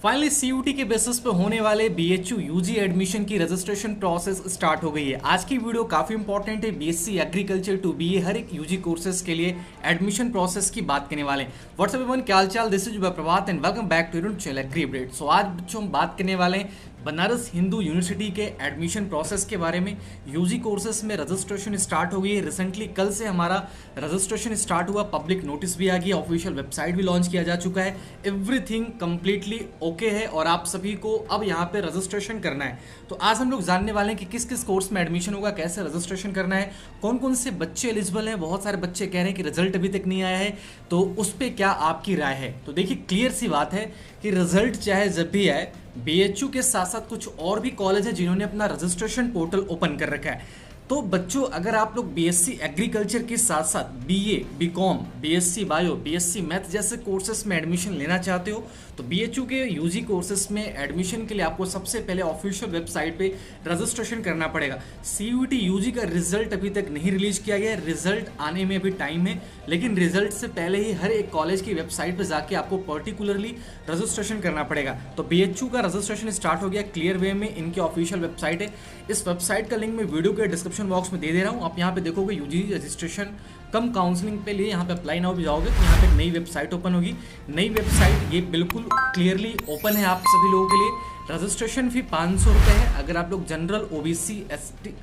Finally CUT के basis पे होने वाले बीएचयू यूजी एडमिशन की रजिस्ट्रेशन प्रोसेस स्टार्ट हो गई है। आज की वीडियो काफी इंपॉर्टेंट है। बीएससी एग्रीकल्चर टू बीए हर एक यूजी कोर्सेज के लिए एडमिशन प्रोसेस की बात करने वाले हैं। व्हाट्सएप एवरीवन, क्या हाल चाल? This is Prabhat and welcome back to your channel agri update. सो आज बच्चों हम बात करने वाले हैं बनारस हिंदू यूनिवर्सिटी के एडमिशन प्रोसेस के बारे में। यूजी कोर्सेज में रजिस्ट्रेशन स्टार्ट हो गई है। रिसेंटली कल से हमारा रजिस्ट्रेशन स्टार्ट हुआ, पब्लिक नोटिस भी आ गया, ऑफिशियल वेबसाइट भी लॉन्च किया जा चुका है। एवरीथिंग कंप्लीटली ओके है और आप सभी को अब यहाँ पे रजिस्ट्रेशन करना है। तो आज हम लोग जानने वाले हैं कि किस किस कोर्स में एडमिशन होगा, कैसे रजिस्ट्रेशन करना है, कौन कौन से बच्चे एलिजिबल हैं। बहुत सारे बच्चे कह रहे हैं कि रिजल्ट अभी तक नहीं आया है, तो उस पर क्या आपकी राय है? तो देखिए, क्लियर सी बात है कि रिजल्ट चाहे जब भी आए, बीएचयू के साथ साथ कुछ और भी कॉलेज है जिन्होंने अपना रजिस्ट्रेशन पोर्टल ओपन कर रखा है। तो बच्चों, अगर आप लोग बीएससी एग्रीकल्चर के साथ साथ BA, BCom, BSc bio, BSc math जैसे कोर्सेज में एडमिशन लेना चाहते हो तो बीएचयू के यूजी कोर्सेज में एडमिशन के लिए आपको सबसे पहले ऑफिशियल वेबसाइट पे रजिस्ट्रेशन करना पड़ेगा। सीयूटी यूजी का रिजल्ट अभी तक नहीं रिलीज किया गया है, रिजल्ट आने में अभी टाइम है, लेकिन रिजल्ट से पहले ही हर एक कॉलेज की वेबसाइट पर जाके आपको पर्टिकुलरली रजिस्ट्रेशन करना पड़ेगा। तो बीएचयू का रजिस्ट्रेशन स्टार्ट हो गया क्लियर वे में, इनकी ऑफिशियल वेबसाइट है। इस वेबसाइट का लिंक मैं वीडियो के डिस्क्रिप्शन बॉक्स में दे रहा हूँ। आप यहाँ पे देखोगे यूजी रजिस्ट्रेशन कम काउंसलिंग पे लिए यहाँ पे अप्लाई नाउ भी जाओगे तो यहाँ पे एक नई वेबसाइट ओपन होगी। नई वेबसाइट ये बिल्कुल क्लियरली ओपन है आप सभी लोगों के लिए। रजिस्ट्रेशन फी 500 रुपये है। अगर आप लोग general, OBC, ST,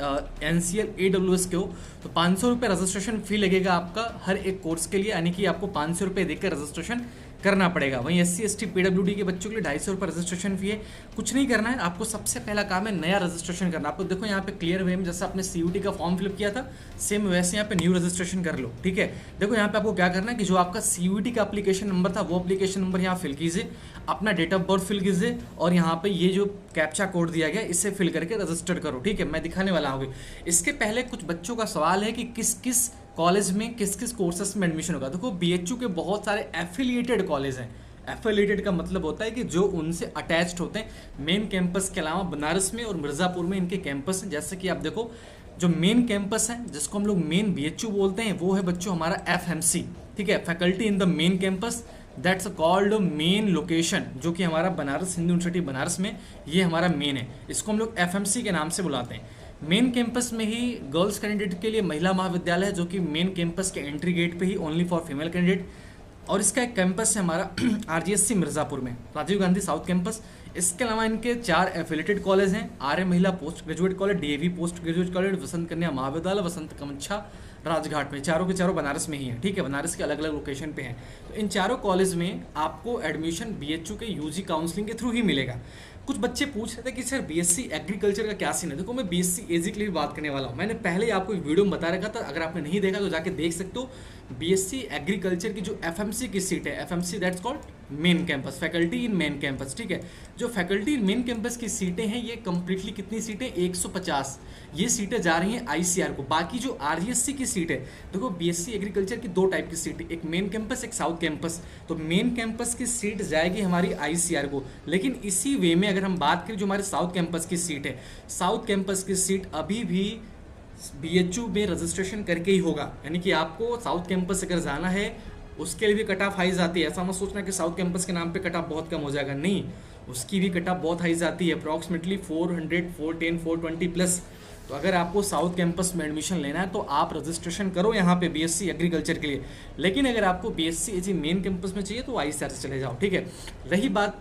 NCL, AWS के हो तो 500 रुपये रजिस्ट्रेशन फी लगेगा आपका हर एक कोर्स के लिए, यानी कि आपको 500 रुपये देकर रजिस्ट्रेशन करना पड़ेगा। वहीं एससी, एसटी, पीडब्ल्यूडी के बच्चों के लिए 250 रुपये रजिस्ट्रेशन फी है। कुछ नहीं करना है आपको, सबसे पहला काम है नया रजिस्ट्रेशन करना। आपको देखो यहाँ पे क्लियर वे में, जैसा आपने सीयूटी का फॉर्म फिलअप किया था सेम वैसे यहाँ पे न्यू रजिस्ट्रेशन कर लो। ठीक है, देखो यहाँ पे आपको क्या करना है कि जो आपका सीयूटी का एप्लीकेशन नंबर था वो एप्लीकेशन नंबर यहाँ फिल कीजिए, अपना डेट ऑफ बर्थ फिल कीजिए और यहाँ पे ये जो कैप्चा कोड दिया गया इसे फिल करके रजिस्टर करो। ठीक है, मैं दिखाने वाला हूँ। इसके पहले कुछ बच्चों का सवाल है कि किस किस कॉलेज में किस किस कोर्सेस में एडमिशन होगा। देखो, बीएचयू के बहुत सारे एफिलिएटेड कॉलेज हैं। एफिलिएटेड का मतलब होता है कि जो उनसे अटैच्ड होते हैं। मेन कैंपस के अलावा बनारस में और मिर्ज़ापुर में इनके कैंपस हैं। जैसे कि आप देखो, जो मेन कैंपस है जिसको हम लोग मेन बीएचयू बोलते हैं वो है बच्चों हमारा एफएमसी। ठीक है, faculty in the main campus, that's called main location, जो कि हमारा बनारस हिंदू यूनिवर्सिटी बनारस में ये हमारा मेन है। इसको हम लोग एफएमसी के नाम से बुलाते हैं। मेन कैंपस में ही गर्ल्स कैंडिडेट के लिए महिला महाविद्यालय है, जो कि मेन कैंपस के एंट्री गेट पे ही ओनली फॉर फीमेल कैंडिडेट। और इसका एक कैंपस है हमारा आरजीएससी मिर्ज़ापुर में, राजीव गांधी साउथ कैंपस। इसके अलावा इनके 4 एफिलेटेड कॉलेज हैं। Arya Mahila post graduate college, DAV post graduate college, Vasant Kanya Mahavidyalaya, वसंत कमच्छा राजघाट में। चारों के चारों बनारस में ही हैं। ठीक है, बनारस के अलग अलग लोकेशन पे हैं। तो इन चारों कॉलेज में आपको एडमिशन बीएचयू के यूजी काउंसलिंग के थ्रू ही मिलेगा। कुछ बच्चे पूछ रहे थे कि सर बीएससी एग्रीकल्चर का क्या सीन है। देखो, मैं बीएससी एजी के लिए भी बात करने वाला हूँ। मैंने पहले आपको एक वीडियो में बता रखा था, अगर आपने नहीं देखा तो जाके देख सकते हो। बीएससी एग्रीकल्चर की जो एफएमसी की सीट है, FMC that's called main campus, faculty in main campus. ठीक है, जो फैकल्टी इन मेन कैंपस की सीटें हैं ये कंप्लीटली कितनी सीटें, 150 ये सीटें जा रही हैं आईसीआर को। बाकी जो आरजीएससी की सीट है, देखो बीएससी एग्रीकल्चर की 2 टाइप की सीट है, एक मेन कैंपस, एक साउथ कैंपस। तो मेन कैंपस की सीट जाएगी हमारी आईसीआर को। लेकिन इसी वे में अगर हम बात करें जो हमारे साउथ कैंपस की सीट है, साउथ कैंपस की सीट अभी भी बीएचयू में रजिस्ट्रेशन करके ही होगा। यानी कि आपको साउथ कैंपस अगर जाना है उसके लिए भी कट ऑफ हाई जाती है। ऐसा मत सोचना कि साउथ कैंपस के नाम पे कट ऑफ बहुत कम हो जाएगा, नहीं, उसकी भी कट ऑफ बहुत हाई जाती है, अप्रॉक्सीमेटली 400, 410, 420 प्लस। तो अगर आपको साउथ कैंपस में एडमिशन लेना है तो आप रजिस्ट्रेशन करो यहाँ पे बीएससी एग्रीकल्चर के लिए। लेकिन अगर आपको बीएससी एजी मेन कैंपस में चाहिए तो आईसीआर से चले जाओ। ठीक है, रही बात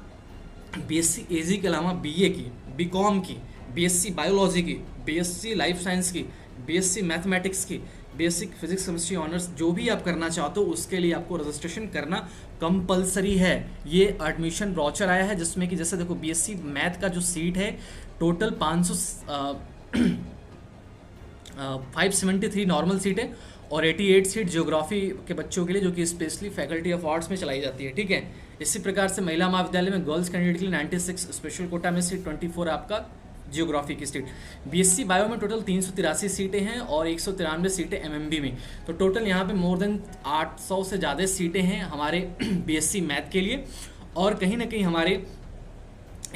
बीएससी एजी के अलावा बीए की, बीकॉम की, बीएससी बायोलॉजी की, बीएससी लाइफ साइंस की, बीएससी मैथमेटिक्स की, बेसिक फिजिक्स केमिस्ट्री ऑनर्स, जो भी आप करना चाहते हो उसके लिए आपको रजिस्ट्रेशन करना कंपलसरी है। ये एडमिशन ब्रोचर आया है जिसमें कि जैसे देखो, बीएससी मैथ का जो सीट है टोटल 573 नॉर्मल सीट है और 88 सीट ज्योग्राफी के बच्चों के लिए, जो कि स्पेशली फैकल्टी ऑफ आर्ट्स में चलाई जाती है। ठीक है, इसी प्रकार से महिला महाविद्यालय में गर्ल्स कैंडिडेट के लिए 96 स्पेशल कोटा में सीट, 24 आपका जियोग्राफी की सीट। बीएससी बायो में टोटल 383 सीटें हैं और 193 सीटें एमएमबी में। तो टोटल यहाँ पे मोर देन 800 से ज़्यादा सीटें हैं हमारे बीएससी मैथ के लिए। और कहीं ना कहीं हमारे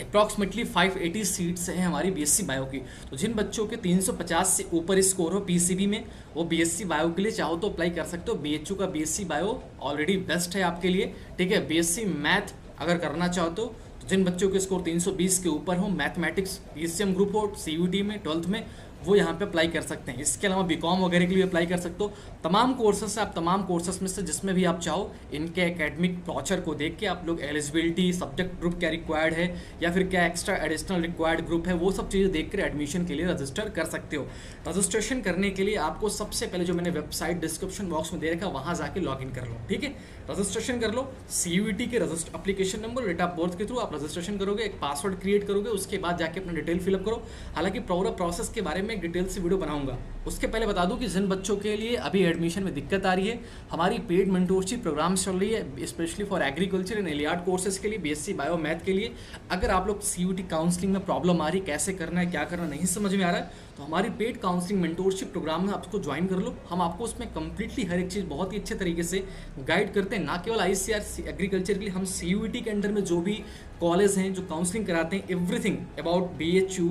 अप्रॉक्सीमेटली 580 सीट्स हैं हमारी बीएससी बायो की। तो जिन बच्चों के 350 से ऊपर स्कोर हो पीसीबी में, वो बीएससी बायो के लिए चाहो तो अप्लाई कर सकते हो। बीएचयू का बीएससी बायो ऑलरेडी बेस्ट है आपके लिए। ठीक है, बीएससी मैथ अगर करना चाहो तो जिन बच्चों के स्कोर 320 के ऊपर हो, मैथमेटिक्स पीसीएम ग्रुप हो, सीयूटी में 12th में, वो यहाँ पे अप्लाई कर सकते हैं। इसके अलावा बीकॉम वगैरह के लिए अप्लाई कर सकते हो। तमाम कोर्सेस से आप तमाम कोर्सेस में से जिसमें भी आप चाहो इनके एकेडमिक ब्रोचर को देख के आप लोग एलिजिबिलिटी, सब्जेक्ट ग्रुप क्या रिक्वायर्ड है या फिर क्या एक्स्ट्रा एडिशनल रिक्वायर्ड ग्रुप है, वो सब चीज़ें देख कर एडमिशन के लिए रजिस्टर कर सकते हो। रजिस्ट्रेशन करने के लिए आपको सबसे पहले जो मैंने वेबसाइट डिस्क्रिप्शन बॉक्स में दे रखा वहाँ जाके लॉगिन कर लो, ठीक है। रजिस्ट्रेशन कर लो, सीयूईटी के application number, date of birth के थ्रू आप रजिस्ट्रेशन करोगे, एक पासवर्ड क्रिएट करोगे, उसके बाद जाके अपना डिटेल फिलअप करो। हालांकि पूरा प्रोसेस के बारे में एक डिटेल से वीडियो बनाऊंगा। उसके पहले बता दूं कि जिन बच्चों के लिए अभी एडमिशन में दिक्कत आ रही है, हमारी पेड मेंटोरशिप प्रोग्राम चल रही है specially for agriculture and allied courses के लिए, बीएससी बायो मैथ के लिए। अगर आप लोग सीयूटी काउंसलिंग में प्रॉब्लम आ रही है, कैसे करना है क्या करना नहीं समझ में आ रहा है, तो हमारी पेड काउंसलिंग मेंटोरशिप प्रोग्राम में आपको ज्वाइन कर लो। हम आपको उसमें कंप्लीटली हर एक चीज़ बहुत ही अच्छे तरीके से गाइड करते हैं। ना केवल आईसीआर एग्रीकल्चर के लिए, हम सीयूईटी के अंडर में जो भी कॉलेज हैं जो काउंसलिंग कराते हैं, everything about BHU,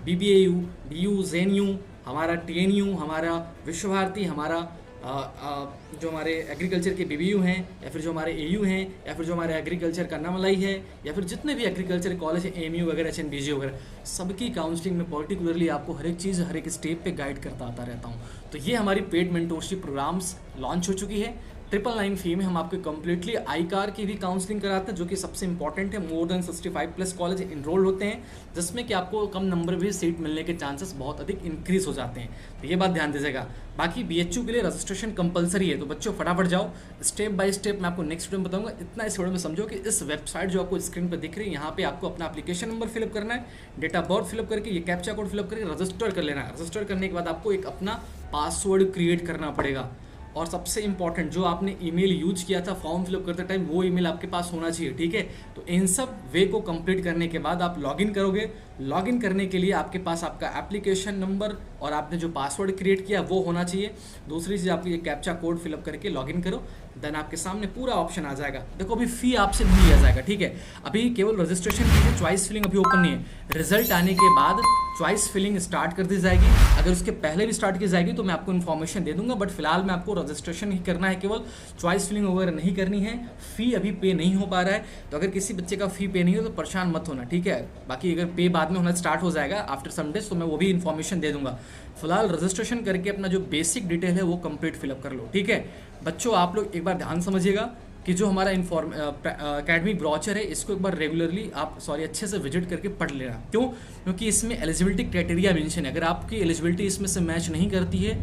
BBAU, BU, JNU, हमारा टीएनयू, हमारा विश्व भारती, हमारा जो हमारे एग्रीकल्चर के बीबीयू हैं, या फिर जो हमारे एयू हैं, या फिर जो हमारे एग्रीकल्चर का अन्नामलाई है, या फिर जितने भी एग्रीकल्चर कॉलेज हैं, एएमयू वगैरह, एचएनबीजी वगैरह, सबकी काउंसलिंग में पर्टिकुलरली आपको हर एक चीज़ हर एक स्टेप पे गाइड करता आता रहता हूँ। तो ये हमारी पेड मेंटोरशिप प्रोग्राम्स लॉन्च हो चुकी है। 999 फी में हम आपको कंप्लीटली आई कार की भी काउंसलिंग कराते हैं, जो कि सबसे इंपॉर्टेंट है। मोर देन 65+ कॉलेज इनरोल होते हैं, जिसमें कि आपको कम नंबर में सीट मिलने के चांसेस बहुत अधिक इंक्रीज हो जाते हैं। तो ये बात ध्यान दीजिएगा। बाकी बीएचयू के लिए रजिस्ट्रेशन कंपलसरी है, तो बच्चों फटाफट जाओ। स्टेप बाय स्टेप मैं आपको नेक्स्ट वीडियो में बताऊंगा। इतना इस वीडियो में समझो कि इस वेबसाइट जो आपको स्क्रीन पर दिख रही है, यहाँ पे आपको अपना एप्लीकेशन नंबर फिलअप करना है, डेट ऑफ बर्थ फिलअप करके, ये कैप्चा कोड फिलअप करके रजिस्टर कर लेना है। रजिस्टर करने के बाद आपको एक अपना पासवर्ड क्रिएट करना पड़ेगा, और सबसे इंपॉर्टेंट जो आपने ईमेल यूज किया था फॉर्म फिलअप करते टाइम, वो ईमेल आपके पास होना चाहिए, ठीक है। तो इन सब वे को कंप्लीट करने के बाद आप लॉगिन करोगे। लॉगिन करने के लिए आपके पास आपका एप्लीकेशन नंबर और आपने जो पासवर्ड क्रिएट किया वो होना चाहिए। दूसरी चीज़, आपको ये कैप्चा कोड फिलअप करके लॉगिन करो, देन आपके सामने पूरा ऑप्शन आ जाएगा। देखो अभी फी आपसे नहीं लिया जाएगा, ठीक है। अभी केवल रजिस्ट्रेशन फी है, चॉइस फिलिंग अभी ओपन नहीं है। रिजल्ट आने के बाद चॉइस फिलिंग स्टार्ट कर दी जाएगी। अगर उसके पहले भी स्टार्ट की जाएगी तो मैं आपको इन्फॉर्मेशन दे दूंगा, बट फिलहाल मैं आपको रजिस्ट्रेशन ही करना है, केवल चॉइस फिलिंग वगैरह नहीं करनी है। फी अभी पे नहीं हो पा रहा है, तो अगर किसी बच्चे का फी पे नहीं हो तो परेशान मत होना, ठीक है। बाकी अगर पे बाद में होना स्टार्ट हो जाएगा आफ्टर सम डेज, तो मैं वो भी इन्फॉर्मेशन दे दूंगा। फिलहाल रजिस्ट्रेशन करके अपना जो बेसिक डिटेल है वो कंप्लीट फिलअप कर लो, ठीक है। बच्चों आप लोग एक बार ध्यान समझिएगा कि जो हमारा एकेडमिक ब्रोचर है, इसको एक बार रेगुलरली आप अच्छे से विजिट करके पढ़ लेना। क्यों? क्योंकि इसमें एलिजिबिलिटी क्राइटेरिया मेंशन है। अगर आपकी एलिजिबिलिटी इसमें से मैच नहीं करती है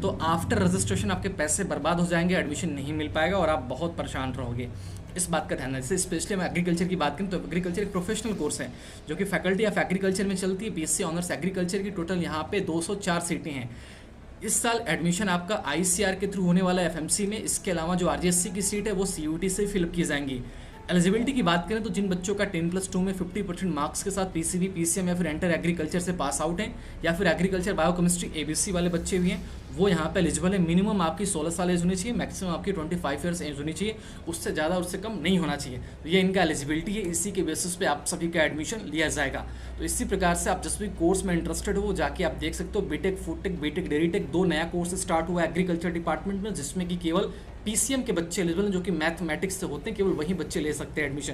तो आफ्टर रजिस्ट्रेशन आपके पैसे बर्बाद हो जाएंगे, एडमिशन नहीं मिल पाएगा और आप बहुत परेशान रहोगे। इस बात का ध्यान रखें। जैसे स्पेशली हम एग्रीकल्चर की बात करें तो एग्रीकल्चर एक प्रोफेशनल कोर्स है जो कि फैकल्टी ऑफ एग्रीकल्चर में चलती है। बीएससी ऑनर्स एग्रीकल्चर की टोटल यहाँ पे 204 सीटें हैं। इस साल एडमिशन आपका आईसीआर के थ्रू होने वाला है एफएमसी में। इसके अलावा जो आरजीएससी की सीट है वो सीयूटी से फिलअप की जाएंगी। एलिजिबिलिटी की बात करें तो जिन बच्चों का 10+2 में 50% मार्क्स के साथ पीसीबी, पीसीएम या फिर एंटर एग्रीकल्चर से पास आउट हैं, या फिर एग्रीकल्चर बायोकेमिस्ट्री एबीसी वाले बच्चे भी हैं, वो यहाँ पे एलिजिबल है। मिनिमम आपकी 16 साल एज होनी चाहिए, मैक्सिमम आपकी 25 ईयर्स एज होनी चाहिए, उससे ज़्यादा उससे कम नहीं होना चाहिए। तो ये इनका एलिजिबिलिटी है, इसी के बेसिस पे आप सभी का एडमिशन लिया जाएगा। तो इसी प्रकार से आप जिस भी कोर्स में इंटरेस्टेड हो जाके आप देख सकते हो। बीटेक, फूडटेक, बीटेक, डेरीटेक 2 नया कोर्स स्टार्ट हुआ है एग्रीकल्चर डिपार्टमेंट में, जिसमें कि केवल पीसीएम के बच्चे एलिजिबल हैं, जो कि मैथमेटिक्स से होते हैं, केवल वही बच्चे ले सकते हैं एडमिशन।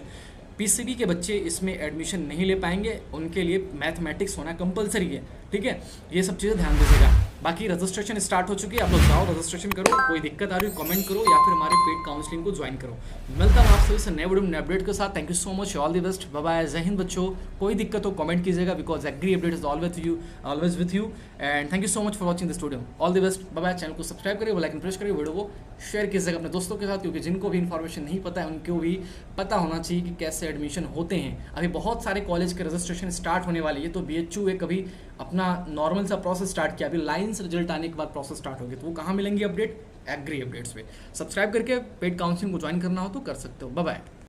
पीसीबी के बच्चे इसमें एडमिशन नहीं ले पाएंगे, उनके लिए मैथमेटिक्स होना कंपलसरी है, ठीक है। ये सब चीज़ें ध्यान दीजिएगा। बाकी रजिस्ट्रेशन स्टार्ट हो चुकी है, आप लोग जाओ रजिस्ट्रेशन करो। कोई दिक्कत आ रही है कमेंट करो या फिर हमारे पेड काउंसलिंग को ज्वाइन करो। मिलता हूँ आप सभी से नए वीडियो में अपडेट के साथ। Thank you so much, all the best, bye bye, जय हिंद बच्चों। कोई दिक्कत हो कमेंट कीजिएगा, because Agri Update is always with you and thank you so much for watching this video. All the best, bye bye. Channel को subscribe करिए, bell icon press करिए, video को शेयर कीजिएगा अपने दोस्तों के साथ, क्योंकि जिनको भी इन्फॉर्मेशन नहीं पता है उनको भी पता होना चाहिए कि कैसे एडमिशन होते हैं। अभी बहुत सारे कॉलेज के रजिस्ट्रेशन स्टार्ट होने वाली है, तो बीएचयू एक अभी अपना नॉर्मल सा प्रोसेस स्टार्ट किया, अभी लाइन से रिजल्ट आने के बाद प्रोसेस स्टार्ट होगी। तो वो कहाँ मिलेंगी अपडेट? एग्री अपडेट्स पे। सब्सक्राइब करके पेड काउंसलिंग को ज्वाइन करना हो तो कर सकते हो। Bye bye.